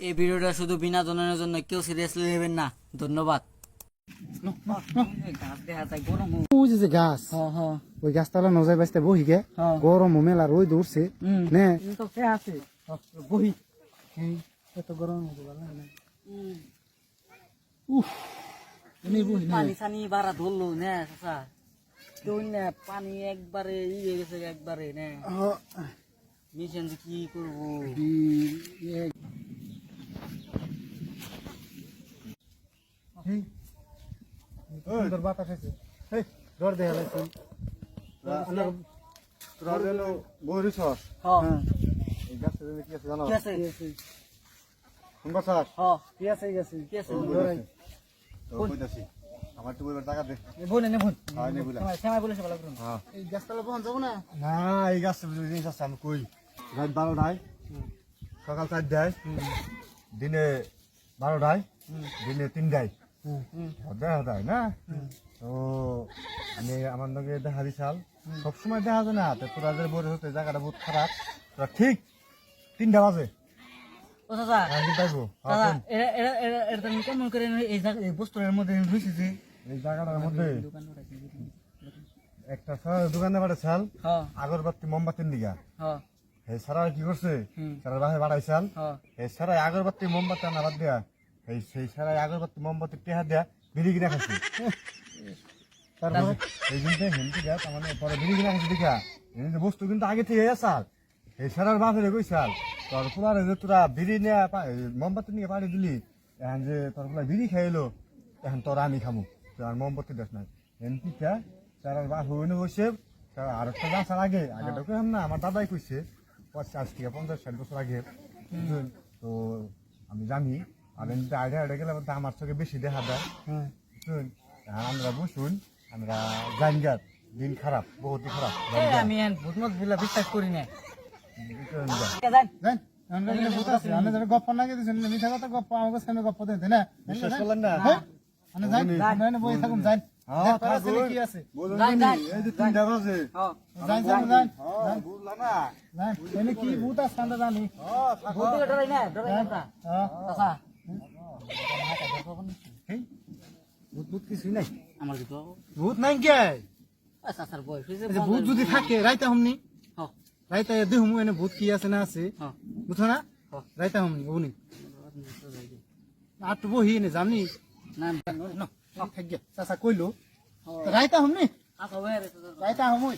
এই ভিডিওটা শুধু বিনোদনের জন্য, কেউ সিরিয়াসলি নেবেন না। ধন্যবাদ। গাছ দেখা যায় গরম। ওই যে গাছ ওই গাছতলা নজাই বাঁচতে বহিকে গরম মেলা রোদ উঠছে নে তো কে আছে বহি এত গরম হতে পারলাম না পানি সানি বাড়া ধরলো না চাচা, কেউ না পানি একবারে ইয়ে গেছে একবারে না। মিশন কি করবো? সুন্দর বাতাস আছে ডর দেখা লাগছে এই গাছের কি আছে জানো? কি আছে? শুনবা স্যার কি আছে? কি আছে? আমার তো বইবার টাকা দে বোন এনে বোন হ্যাঁ নে বলা সময় বলেছে ভালো করুন। এই গাছতলা বহন যাবো না না এই গাছ জিনিস আছে আমি কই রাত 12টায় সকাল 4টায় দিনে 12টায় দিনে 3টায় দেখা যায় না। তো আমি আমার লগে দেখা দিছাল সবসময় দেখা যায় না, তো তোরা যে বলে হচ্ছে জায়গাটা বহুত খারাপ, তোরা ঠিক 3টা বাজে ও চাচা আমি পাইবো চাচা এটা তুমি কেমন করে এই জায়গা এই বস্তুর মধ্যে রয়েছে যে এই জায়গাটার মধ্যে একটা দোকানে বাড়ে চাল আগরবাতি মোমবাতির নিগা এই সারা কি করছে সারা বাহে বাড়াইছাল এই সারা আগরবাতি মোমবাতি আনা বাদ দিয়া সেই সারা আগরবাতি মোমবাতি টেহা দিয়া বিড়ি কিনা খাচ্ছি। তারপরে এই দিনটা হিন্দি গা তার মানে পরে বিড়ি কিনা খাচ্ছি দেখা এই বস্তু কিন্তু আগে থেকে আসাল এই সারার বাপে কইছাল তোর পোলারে যে তোরা বিড়ি নিয়ে মোমবাতি নিয়ে পাড়ি দিলি এখন যে তোর পোলা বিড়ি খাইলো এখন তোর আমি খামু তোর আর মোমবাতি দেখ নাই এমনি কে সারার বাপ হইনে হয়েছে আর একটা গাছার আগে তো কেন না আমার দাদাই কইছে 50 থেকে 50-60 বছর আগে তো আমি জানি আর এমনিতে আইডিয়া গেলে আমার চোখে বেশি দেখা দেয় বুঝুন। আমরা বুঝুন আমরা জানগার দিন খারাপ বহুত খারাপ আমি ভূতমত বিশ্বাস করি না। গপ্প না মিঠা কথা গপ্প আমাকে সামনে গপ্প দেন না বিশ্বাস করলেন না বই থাকুন যাই কি আছে কি ভূত আছে জানি ভূত কিছুই নাই আমার কিন্তু ভূত নাই কে চাচার বয়স হয়েছে ভূত যদি থাকে রাইতা হমনি রাইতা দেখুন এনে ভূত কি আছে না আছে বুঝো না রাইতা হমনি ওনি আর তো বহি এনে জানি না চাচা কইলো রাইতা হমনি রাইতা হমই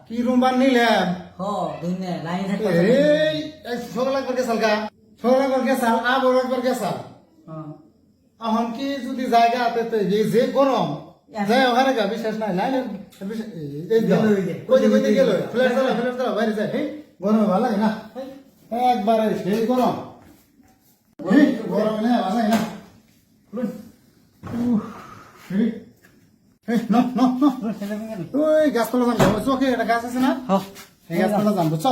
কি রুম বান নিলাম সকাল একবার গেছাল গা সকাল একবার গেছাল আবার একবার গেছাল এখন কি যদি জায়গা আছে যে গরম যাই ওখানে গা বিশ্বাস নাই লাইন কইতে গেল ফ্ল্যাট চালা বাইরে যায় গরম ভালো লাগে না একবারে সেই গরম গরম না ভালো লাগে না ওই গাছতলা যান চোখে একটা গাছ আছে না এই গাছতলা যান বুঝছ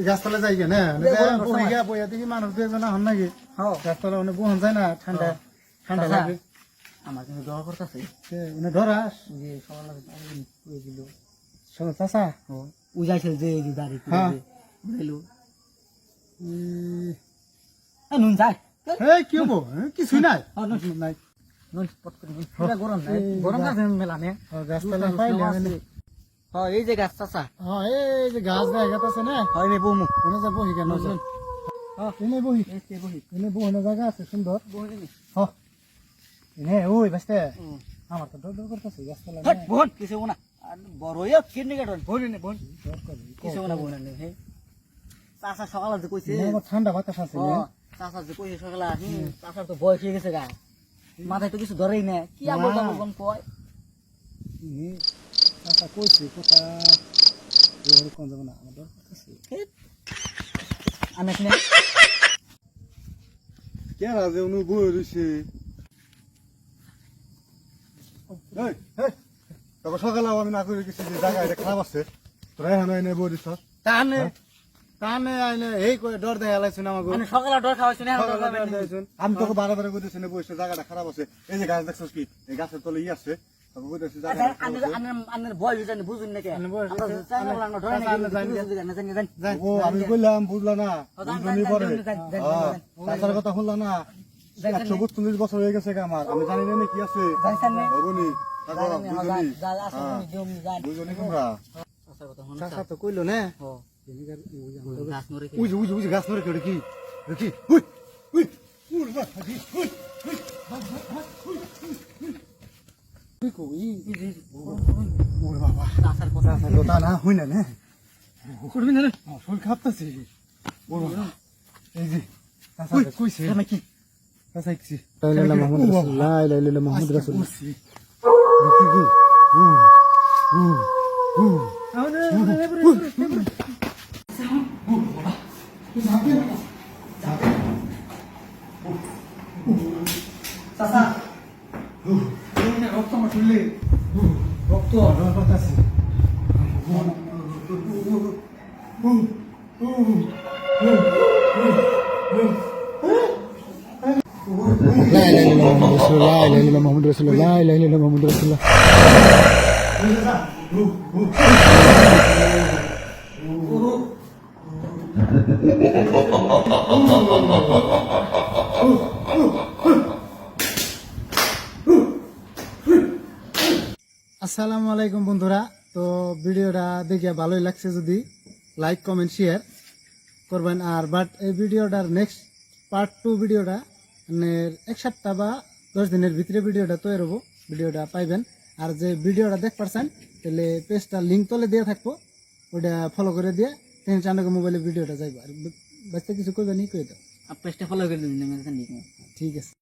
গাছতলা যাই না বহি গা বইয়া দেখি মানুষ দুজন হন নাকি গাছতলা মানে বহন যায় না ঠান্ডা ঠান্ডা লাগে আমার কিন্তু ডর করতেছে ধরাস যে সকাল দিল চাষা উজাইছে যে দাঁড়ি বুঝলো নুন যায় কি হবো কিছুই নাই নাই গরম নাই গরম গাছ মেলা নে গাছতলা পাইলে এই যে গাছ চাচা এই যে গাছ দেখা আছে না হয় রে বমু ওনে যা বহি কেন এনে বহি এনে বহনের জায়গা আছে সুন্দর এনে ওই বাস্তে আমার তো ডর করতেছে গাছতলা বোন কিছু না বড় কিডনি কাটন বোন নে বোন কিছু না বোন নে হে চাচা সকালে যে কইছে ঠান্ডা বাতাস আছে চাচা যে কইছে সকালে চাচার তো বয়স হয়ে গেছে গা মাথায় তো কিছু ধরেই না কি আবল তাবল কয় চাচা কইছে কথা কোন যাব না আমার ডর করতেছে আমি এখানে কে রাজে উনি বই রইছে তবে সকালে আমি না করে গেছি যে জায়গা এটা খারাপ আছে তোরা এখানে এনে বই দিছ তাহলে তাহলে আইলে এই করে ডর দেখা লাগছে না আমাকে সকালে ডর খাওয়াইছ না আমি তোকে বারে বারে কইতেছি না বইছে জায়গাটা খারাপ আছে এই যে গাছ দেখছস কি এই গাছের তলে আছে তবে বুঝতেছি আচ্ছা আন্নের বয়স জানি বুঝুন না কে আমরা চাইনা বলা না ধরে না ও আমি বললাম বুঝলা না বুঝনি পরে তাছাড়া কথা শুনলা না 142 বছর হয়ে গেছে আমার আমি জানি না কি আছে হবনি বুঝনি তোমরা চাচা তো কইলো না উই উই উই গাছ নরে কেড়ে কি দেখি উই উই ওরে বাবা চাচার কথা কথা না হই না না করবি না রে ফুল খাপতাছি ওরে বাবা এই যে চাচা কইছে নাকি চাচা কি লা ইলাহা মুহাম্মদ রাসূলুল্লাহ লা ইলাহা মুহাম্মদ রাসূলুল্লাহ দেখি গো চাচা রক্ত আমার শুনলে রক্ত আছে লা ইলাহা ইল্লাল্লাহ মুহাম্মাদুর রাসূলুল্লাহ লা ইলাহা ইল্লাল্লাহ মুহাম্মাদুর রাসূলুল্লাহ আসসালামু আলাইকুম বন্ধুরা। তো ভিডিওটা দেখে ভালোই লাগছে, যদি লাইক কমেন্ট শেয়ার করবেন। আর বাট এই ভিডিওটার নেক্সট পার্ট 2 ভিডিওটা মানে 1 সপ্তাহ বা 10 দিনের ভিতরে ভিডিওটা তৈরি হবো, ভিডিওটা পাইবেন। আর যে ভিডিওটা দেখ পারছেন তাহলে পেজটা লিঙ্ক তলে দিয়ে থাকবো, ওটা ফলো করে দিয়ে তিন চান্ডকে মোবাইলে ভিডিওটা যাইব। আর বাচ্চা কিছু করবে নি কই দাও, পেজটা ফলো করে দিন ঠিক আছে।